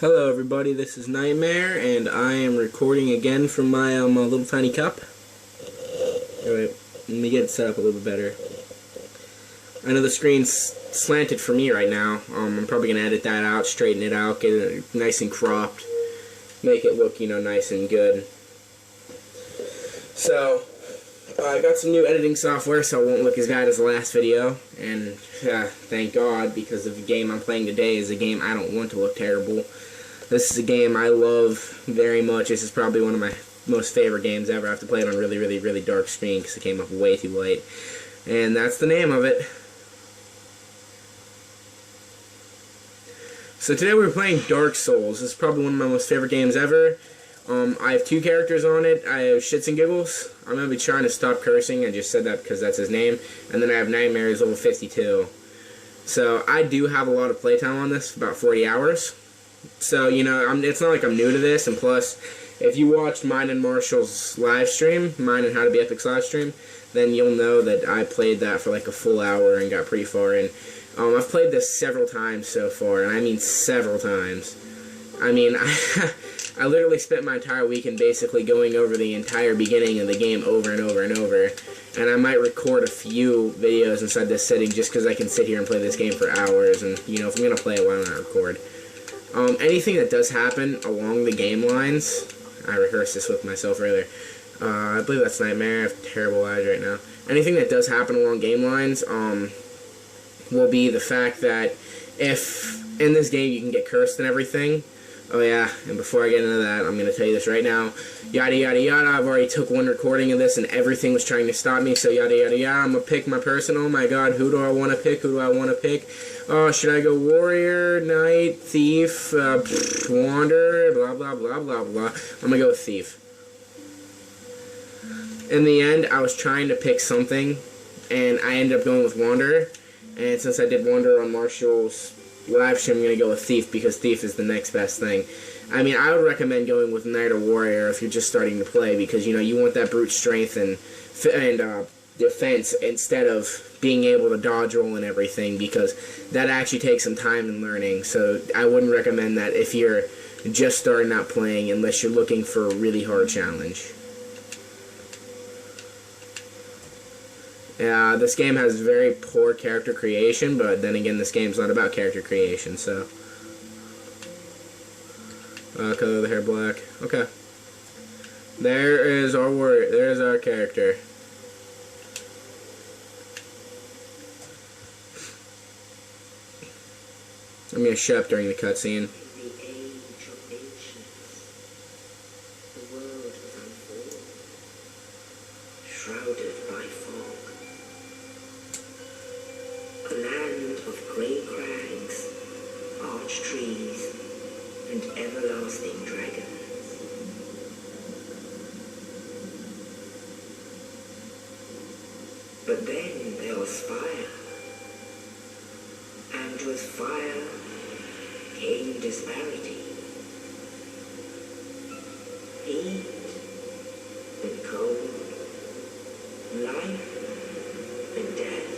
Hello everybody, this is Nightmare, and I am recording again from my little tiny cup. Alright, let me get it set up a little bit better. I know the screen's slanted for me right now. I'm probably going to edit that out, straighten it out, get it nice and cropped, make it look, nice and good. So, I got some new editing software, so it won't look as bad as the last video, and thank God, because the game I'm playing today is a game I don't want to look terrible. This is a game I love very much. This is probably one of my most favorite games ever. I have to play it on a really, really, really dark screen because it came up way too late. And that's the name of it. So today we're playing Dark Souls. This is probably one of my most favorite games ever. I have two characters on it. I have Shits and Giggles. I'm going to be trying to stop cursing. I just said that because that's his name. And then I have Nightmares level 52. So I do have a lot of playtime on this, about 40 hours. So, it's not like I'm new to this, and plus, if you watched mine and Marshall's live stream, mine and How to Be Epic's live stream, then you'll know that I played that for like a full hour and got pretty far in. I've played this several times so far, and I mean several times. I mean, I literally spent my entire weekend basically going over the entire beginning of the game over and over and over, and I might record a few videos inside this setting just because I can sit here and play this game for hours, and, if I'm going to play it, why not record? Anything that does happen along the game lines, I rehearsed this with myself earlier, I believe that's Nightmare, I have terrible eyes right now. Anything that does happen along game lines, will be the fact that if in this game you can get cursed and everything. Oh yeah, and before I get into that, I'm going to tell you this right now. Yada yada yada, I've already took one recording of this and everything was trying to stop me, so yada yada yada, I'm going to pick my person. Oh my god, who do I want to pick? Who do I want to pick? Oh, should I go Warrior, Knight, Thief, Wanderer, blah blah blah blah blah. I'm going to go with Thief. In the end, I was trying to pick something, and I ended up going with Wanderer, and since I did Wanderer on Marshall's live stream, I'm going to go with Thief because Thief is the next best thing. I mean, I would recommend going with Knight or Warrior if you're just starting to play because, you want that brute strength and defense instead of being able to dodge roll and everything because that actually takes some time and learning. So I wouldn't recommend that if you're just starting out playing unless you're looking for a really hard challenge. This game has very poor character creation, but then again, this game's not about character creation, so. Color the hair black. Okay. There is our warrior. There's our character. I'm gonna shut up during the cutscene. Shrouded by fog, a land of grey crags, arched trees, and everlasting dragons. But then there was fire, and with fire came disparity, heat and cold, life and death,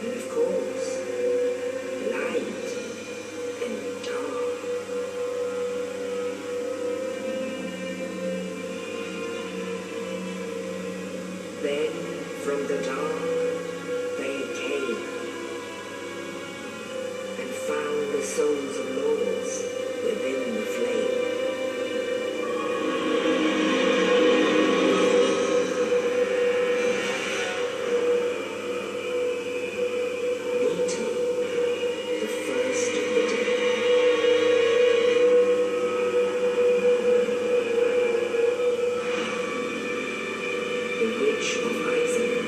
and of course, light and dark. Then from the dark they came and found the souls of lords within the flame. The Witch of Isaac,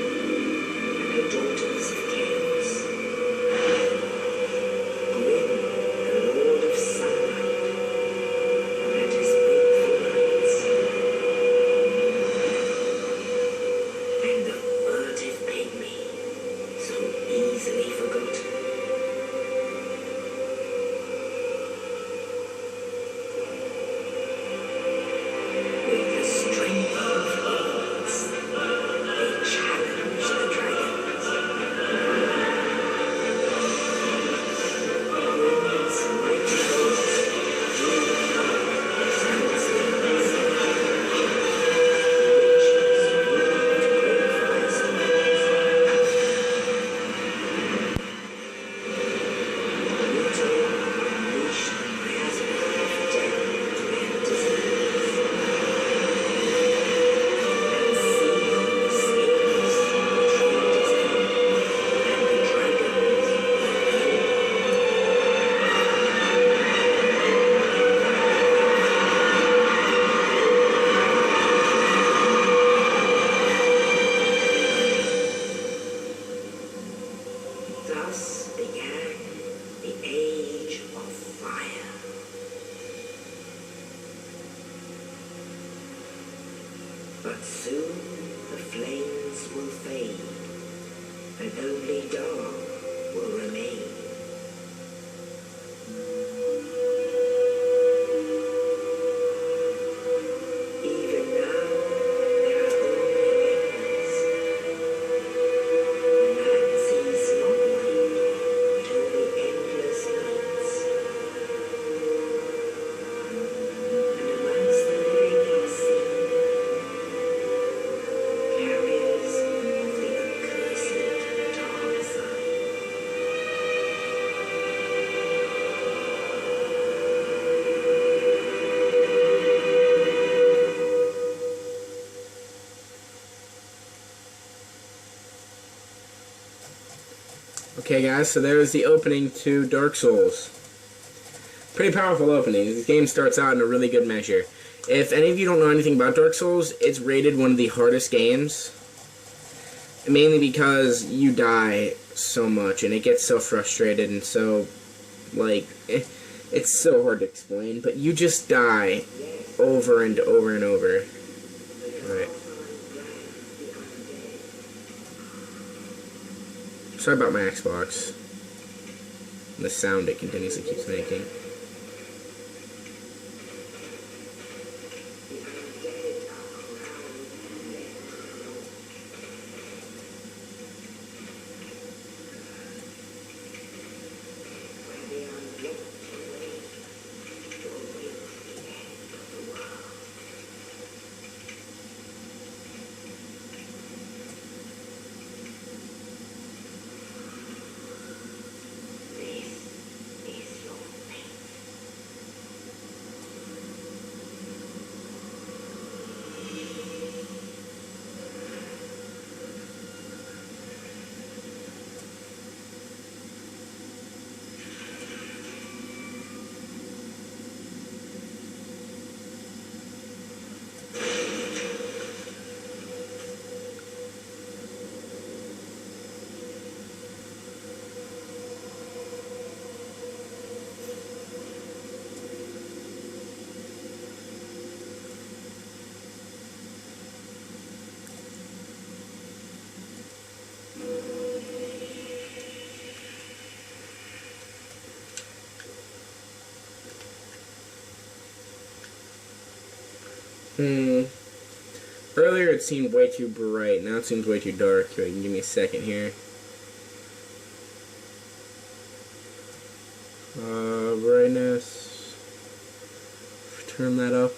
Soon the flames will fade, and only dark will remain. Even now, there are only echoes. Man sees not light, but only endless nights. And amongst the living are seen carriers of the accursed dark side. Okay, guys, so there's the opening to Dark Souls. Pretty powerful opening. This game starts out in a really good measure. If any of you don't know anything about Dark Souls, it's rated one of the hardest games. Mainly because you die so much, and it gets so frustrated, and so, like, it's so hard to explain, but you just die over and over and over. Right. Sorry about my Xbox. And the sound it continuously keeps making. Earlier it seemed way too bright, now it seems way too dark. Wait, give me a second here. Brightness. Turn that up.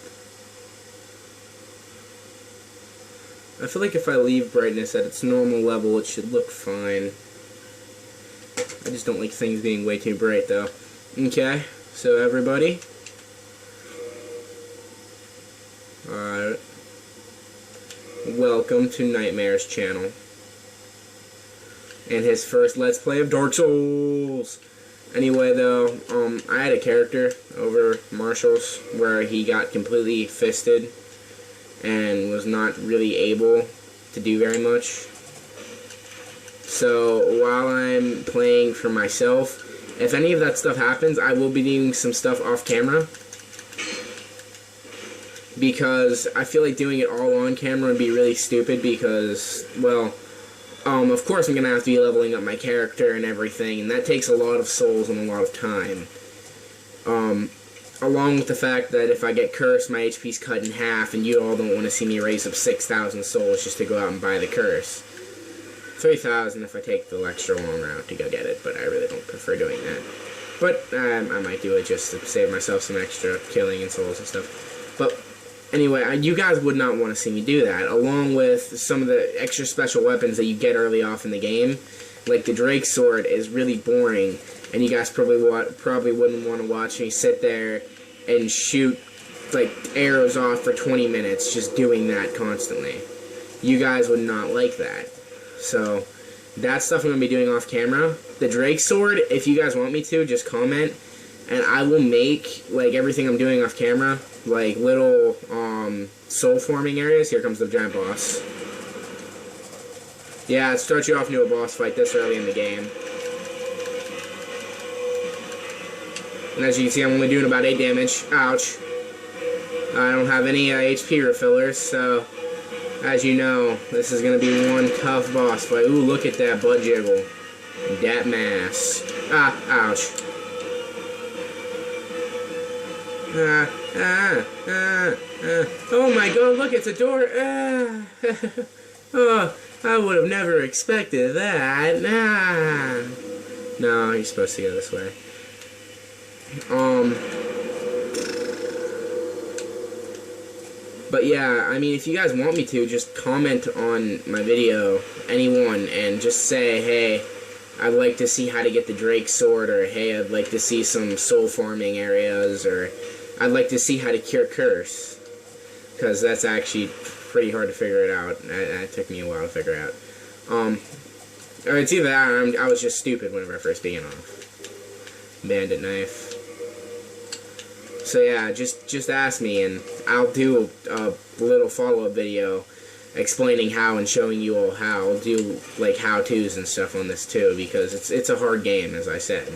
I feel like if I leave brightness at its normal level, it should look fine. I just don't like things being way too bright, though. Okay, so everybody. Welcome to Nightmare's channel. And his first Let's Play of Dark Souls. Anyway, though, I had a character over Marshall's where he got completely fisted and was not really able to do very much. So, while I'm playing for myself, if any of that stuff happens, I will be doing some stuff off camera. Because I feel like doing it all on camera would be really stupid because, well, of course I'm going to have to be leveling up my character and everything, and that takes a lot of souls and a lot of time. Along with the fact that if I get cursed, my HP's cut in half, and you all don't want to see me raise up 6,000 souls just to go out and buy the curse. 3,000 if I take the extra long route to go get it, but I really don't prefer doing that. But I might do it just to save myself some extra killing and souls and stuff. But anyway, you guys would not want to see me do that, along with some of the extra special weapons that you get early off in the game. Like the Drake Sword is really boring, and you guys probably wouldn't want to watch me sit there and shoot like arrows off for 20 minutes just doing that constantly. You guys would not like that. So that stuff I'm going to be doing off camera. The Drake Sword, if you guys want me to, just comment, and I will make like everything I'm doing off camera, like little soul forming areas. Here comes the giant boss. Yeah, it starts you off into a boss fight this early in the game. And as you can see, I'm only doing about 8 damage. Ouch. I don't have any HP refillers, so As you know, this is gonna be one tough boss fight. Ooh, look at that butt jiggle. That mass. Ah, ouch. Oh my god, look, it's a door. Oh, I would have never expected that. No, he's supposed to go this way. But yeah, I mean, if you guys want me to, just comment on my video, anyone, and just say, hey, I'd like to see how to get the Drake sword, or hey, I'd like to see some soul farming areas, or I'd like to see how to cure curse, because that's actually pretty hard to figure it out. It took me a while to figure out. Or it's either that, or I was just stupid whenever I first began off. Bandit knife. So yeah, just ask me, and I'll do a little follow-up video explaining how and showing you all how. I'll do like how-tos and stuff on this too, because it's a hard game, as I said.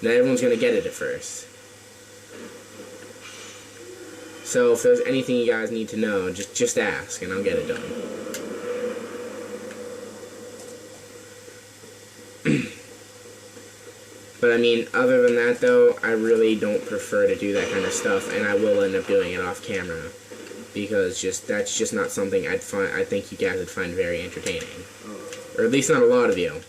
Not everyone's gonna get it at first. So if there's anything you guys need to know, just ask, and I'll get it done. But I mean, other than that though, I really don't prefer to do that kind of stuff, and I will end up doing it off camera, because that's just not something I think you guys would find very entertaining, or at least not a lot of you.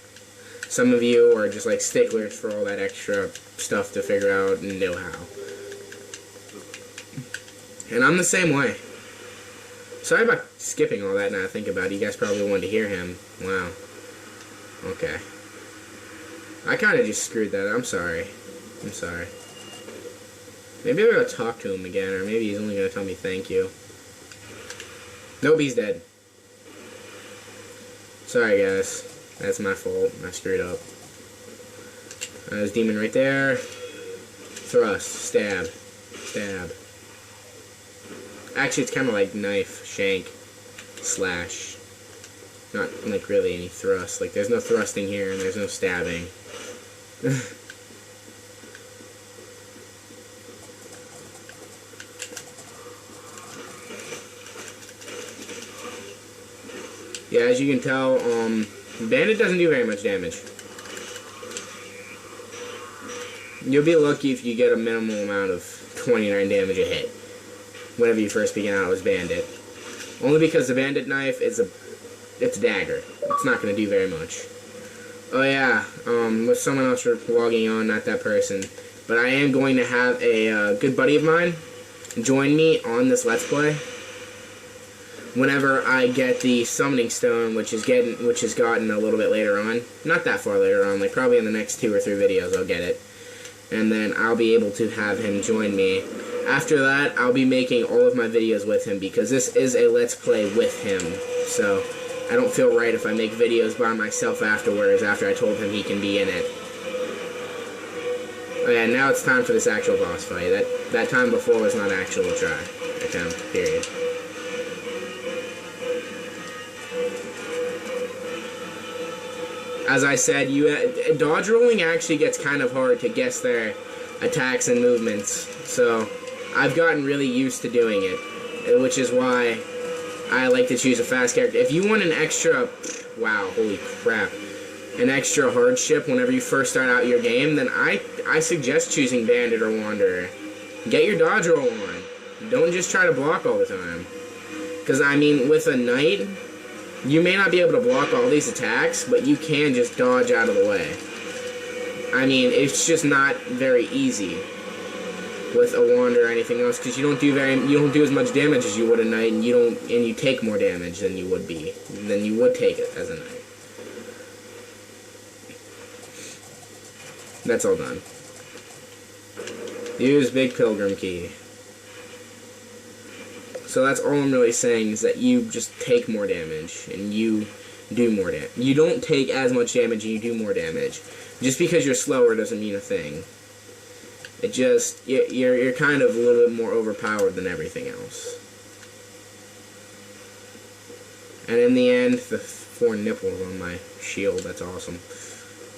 Some of you are just like sticklers for all that extra stuff to figure out and know how. And I'm the same way. Sorry about skipping all that now I think about it. You guys probably wanted to hear him. Wow. Okay. I kind of just screwed that up. I'm sorry. I'm sorry. Maybe I'm going to talk to him again, or maybe he's only going to tell me thank you. Nope, he's dead. Sorry, guys. That's my fault. I screwed up. There's demon right there. Thrust. Stab. Stab. Actually, it's kind of like knife, shank, slash. Not like really any thrust. Like, there's no thrusting here, and there's no stabbing. Yeah, as you can tell, Bandit doesn't do very much damage. You'll be lucky if you get a minimal amount of 29 damage a hit whenever you first begin out as Bandit. Only because the Bandit knife is it's a dagger. It's not going to do very much. Oh yeah, with someone else logging on, not that person. But I am going to have a good buddy of mine join me on this Let's Play whenever I get the Summoning Stone, which is gotten a little bit later on. Not that far later on, like probably in the next 2 or 3 videos I'll get it. And then I'll be able to have him join me. After that, I'll be making all of my videos with him, because this is a Let's Play with him. So I don't feel right if I make videos by myself afterwards, after I told him he can be in it. Oh yeah, now it's time for this actual boss fight. That time before was not actual try attempt, period. As I said, dodge rolling actually gets kind of hard to guess their attacks and movements, so I've gotten really used to doing it, which is why I like to choose a fast character. If you want an extra, wow, holy crap, an extra hardship whenever you first start out your game, then I suggest choosing Bandit or Wanderer. Get your dodge roll on. Don't just try to block all the time. Because, I mean, with a Knight, you may not be able to block all these attacks, but you can just dodge out of the way. I mean, it's just not very easy with a Wanderer or anything else, because you don't do as much damage as you would a Knight, and you take more damage than you would take it as a Knight. That's all done. Use Big Pilgrim Key. So that's all I'm really saying, is that you just take more damage, and you do more damage. You don't take as much damage, and you do more damage. Just because you're slower doesn't mean a thing. It just, you're kind of a little bit more overpowered than everything else. And in the end, the 4 nipples on my shield, that's awesome.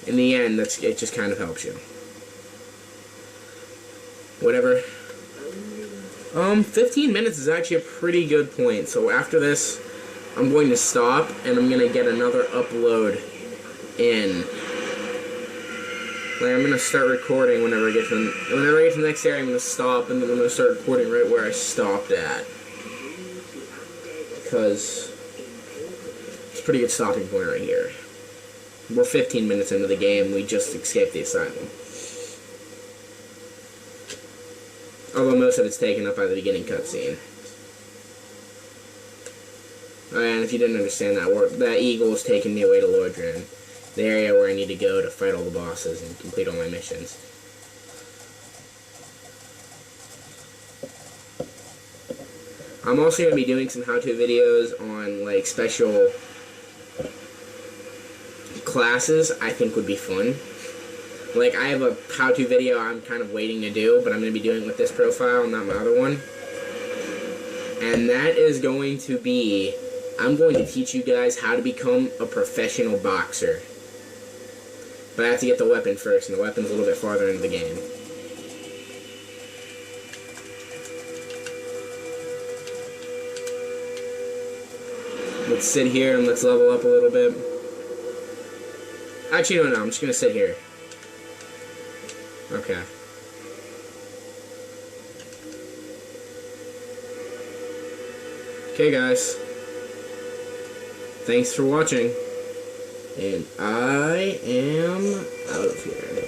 In the end, it just kind of helps you. Whatever. 15 minutes is actually a pretty good point. So after this, I'm going to stop, and I'm going to get another upload in. Like, I'm going to start recording whenever I get to the next area. I'm going to stop, and then I'm going to start recording right where I stopped at. Because it's a pretty good stopping point right here. We're 15 minutes into the game. We just escaped the asylum. Although most of it's taken up by the beginning cutscene. And if you didn't understand that eagle is taking me away to Lordran, the area where I need to go to fight all the bosses and complete all my missions. I'm also going to be doing some how-to videos on, like, special classes I think would be fun. Like, I have a how-to video I'm kind of waiting to do, but I'm going to be doing it with this profile, not my other one. And that is going to be, I'm going to teach you guys how to become a professional boxer. But I have to get the weapon first, and the weapon's a little bit farther into the game. Let's sit here and let's level up a little bit. Actually, no, I'm just going to sit here. Okay. Okay, guys. Thanks for watching. And I am out of here.